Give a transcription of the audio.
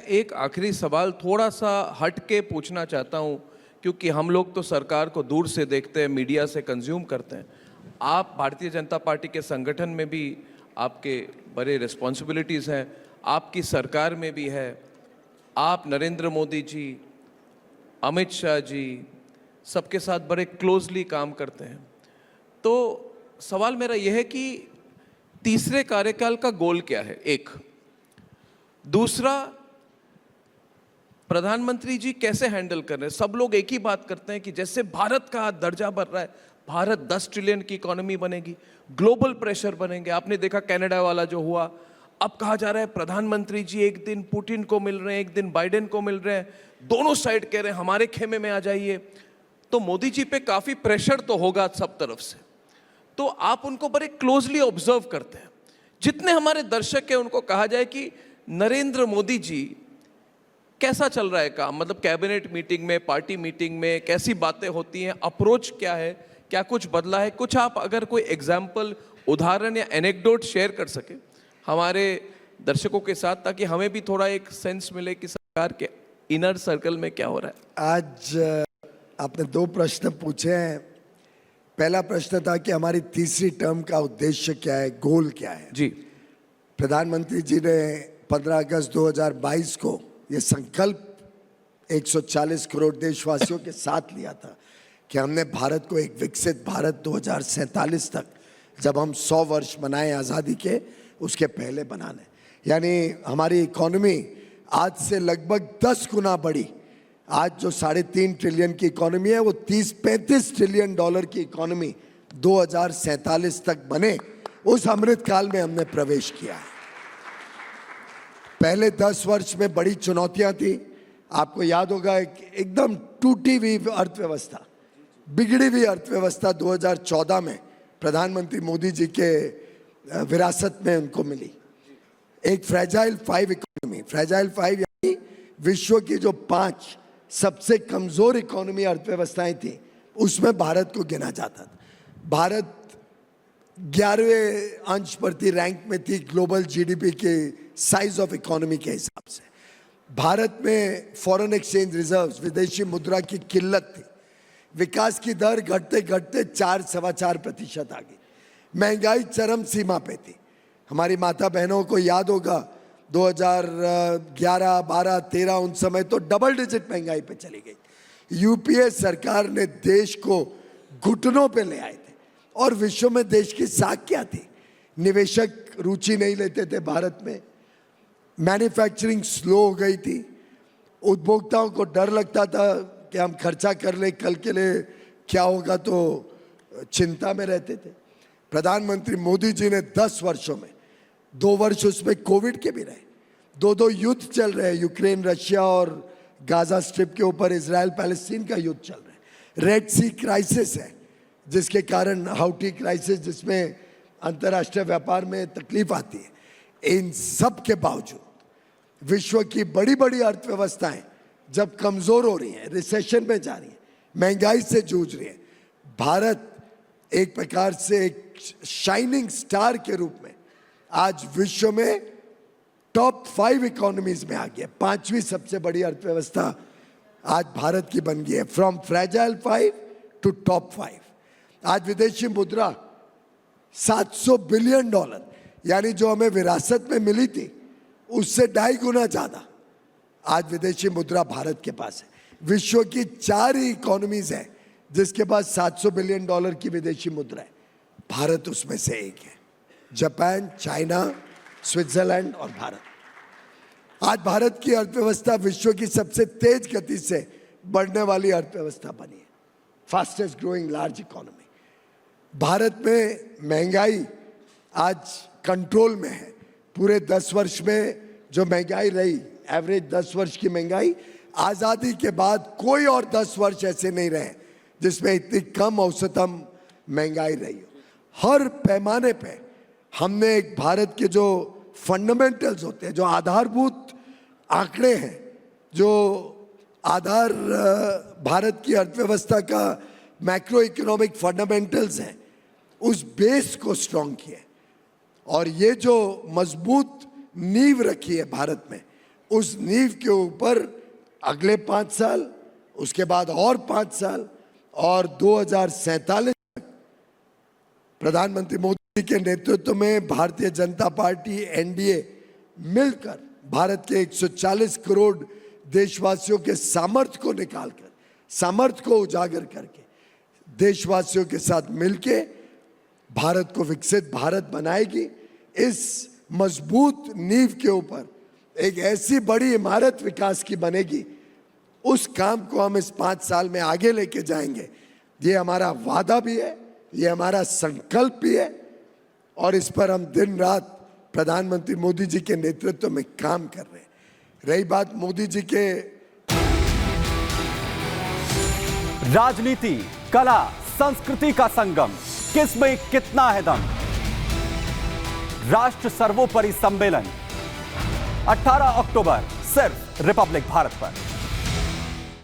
एक आखिरी सवाल थोड़ा सा हट के पूछना चाहता हूँ, क्योंकि हम लोग तो सरकार को दूर से देखते हैं, मीडिया से कंज्यूम करते हैं। आप भारतीय जनता पार्टी के संगठन में भी आपके बड़े रिस्पॉन्सिबिलिटीज़ हैं, आपकी सरकार में भी है। आप नरेंद्र मोदी जी, अमित शाह जी, सबके साथ बड़े क्लोजली काम करते हैं। तो सवाल मेरा यह है कि तीसरे कार्यकाल का गोल क्या है, एक। दूसरा, प्रधानमंत्री जी कैसे हैंडल कर रहे हैं? सब लोग एक ही बात करते हैं कि जैसे भारत का दर्जा बढ़ रहा है, भारत 10 ट्रिलियन की इकोनॉमी बनेगी, ग्लोबल प्रेशर बनेंगे। आपने देखा कनाडा वाला जो हुआ, अब कहा जा रहा है प्रधानमंत्री जी एक दिन पुतिन को मिल रहे हैं, एक दिन बाइडेन को मिल रहे हैं, दोनों साइड कह रहे हैं हमारे खेमे में आ जाइए। तो मोदी जी पे काफी प्रेशर तो होगा सब तरफ से। तो आप उनको बड़े क्लोजली ऑब्जर्व करते हैं। जितने हमारे दर्शक हैं उनको कहा जाए कि नरेंद्र मोदी जी कैसा चल रहा है काम, मतलब कैबिनेट मीटिंग में, पार्टी मीटिंग में कैसी बातें होती हैं, अप्रोच क्या है, क्या कुछ बदला है? कुछ आप अगर कोई एग्जाम्पल, उदाहरण या एनेक्डोट शेयर कर सके हमारे दर्शकों के साथ, ताकि हमें भी थोड़ा एक सेंस मिले कि सरकार के इनर सर्कल में क्या हो रहा है। आज आपने 2 प्रश्न पूछे हैं। पहला प्रश्न था कि हमारी तीसरी टर्म का उद्देश्य क्या है, गोल क्या है। जी, प्रधानमंत्री जी ने 15 अगस्त 2022 को ये संकल्प 140 करोड़ देशवासियों के साथ लिया था कि हमने भारत को एक विकसित भारत 2047 तक, जब हम 100 वर्ष मनाएं आज़ादी के, उसके पहले बनाने। यानी हमारी इकोनॉमी आज से लगभग 10 गुना बढ़ी। आज जो 3.5 ट्रिलियन की इकोनॉमी है, वो 30-35 ट्रिलियन डॉलर की इकोनॉमी 2047 तक बने, उस अमृत काल में हमने प्रवेश किया है। पहले 10 वर्ष में बड़ी चुनौतियां थी। आपको याद होगा एकदम टूटी हुई अर्थव्यवस्था, बिगड़ी हुई अर्थव्यवस्था 2014 में प्रधानमंत्री मोदी जी के विरासत में उनको मिली। एक फ्रेजाइल 5 इकोनॉमी, फ्रेजाइल 5 यानी विश्व की जो 5 सबसे कमजोर इकोनॉमी अर्थव्यवस्थाएं थी, उसमें भारत को गिना जाता था। भारत 11वें अंश पर थी, रैंक में थी ग्लोबल जीडीपी के साइज ऑफ इकोनॉमी के हिसाब से। भारत में फॉरेन एक्सचेंज रिजर्व्स, विदेशी मुद्रा की किल्लत थी। विकास की दर घटते घटते 4-4.25% आ गई। महंगाई चरम सीमा पे थी। हमारी माता बहनों को याद होगा 2011, 12, 13 उन समय तो डबल डिजिट महंगाई पे चली गई। यूपीए सरकार ने देश को घुटनों पे ले आए थे। और विश्व में देश की साख क्या थी? निवेशक रुचि नहीं लेते थे भारत में, मैन्युफैक्चरिंग स्लो हो गई थी, उपभोक्ताओं को डर लगता था कि हम खर्चा कर ले, कल के लिए क्या होगा, तो चिंता में रहते थे। प्रधानमंत्री मोदी जी ने 10 वर्षों में 2 वर्ष उसमें कोविड के भी रहे, 2 युद्ध चल रहे हैं, यूक्रेन रशिया और गाजा स्ट्रिप के ऊपर इजराइल पैलेस्टीन का युद्ध चल रहा है, रेड सी क्राइसिस है जिसके कारण हाउटी क्राइसिस, जिसमें अंतर्राष्ट्रीय व्यापार में तकलीफ आती है। इन सब के बावजूद विश्व की बड़ी बड़ी अर्थव्यवस्थाएं जब कमजोर हो रही हैं, रिसेशन में जा रही हैं, महंगाई से जूझ रही हैं, भारत एक प्रकार से एक शाइनिंग स्टार के रूप में आज विश्व में टॉप 5 इकोनॉमीज में आ गया। 5वीं सबसे बड़ी अर्थव्यवस्था आज भारत की बन गई है, फ्रॉम फ्रेजाइल 5 टू टॉप 5। आज विदेशी मुद्रा $700 बिलियन, यानी जो हमें विरासत में मिली थी उससे 2.5 गुना ज्यादा आज विदेशी मुद्रा भारत के पास है। विश्व की 4 ही इकोनॉमीज हैं जिसके पास $700 बिलियन की विदेशी मुद्रा है, भारत उसमें से एक है। जापान, चाइना, स्विट्जरलैंड और भारत। आज भारत की अर्थव्यवस्था विश्व की सबसे तेज गति से बढ़ने वाली अर्थव्यवस्था बनी है, fastest growing large economy. Bharat में महंगाई आज कंट्रोल में है। पूरे 10 वर्ष में जो महंगाई रही, एवरेज 10 वर्ष की महंगाई, आज़ादी के बाद कोई और 10 वर्ष ऐसे नहीं रहे जिसमें इतनी कम औसतन महंगाई रही हो। हर पैमाने पे हमने एक भारत के जो फंडामेंटल्स होते हैं, जो आधारभूत आंकड़े हैं, जो आधार भारत की अर्थव्यवस्था का मैक्रो इकोनॉमिक फंडामेंटल्स हैं, उस बेस को स्ट्रॉन्ग किया। और ये जो मजबूत नींव रखी है भारत में, उस नींव के ऊपर अगले 5 साल, उसके बाद और 5 साल और 2047 तक प्रधानमंत्री मोदी के नेतृत्व में भारतीय जनता पार्टी एनडीए मिलकर भारत के 140 करोड़ देशवासियों के सामर्थ्य को निकालकर, सामर्थ्य को उजागर करके देशवासियों के साथ मिलके भारत को विकसित भारत बनाएगी। इस मजबूत नींव के ऊपर एक ऐसी बड़ी इमारत विकास की बनेगी, उस काम को हम इस 5 साल में आगे लेके जाएंगे। ये हमारा वादा भी है, ये हमारा संकल्प भी है और इस पर हम दिन रात प्रधानमंत्री मोदी जी के नेतृत्व में काम कर रहे हैं। रही बात मोदी जी के राजनीति, कला, संस्कृति का संगम, किसमें कितना है दम। राष्ट्र सर्वोपरि सम्मेलन 18 अक्टूबर सिर्फ रिपब्लिक भारत पर।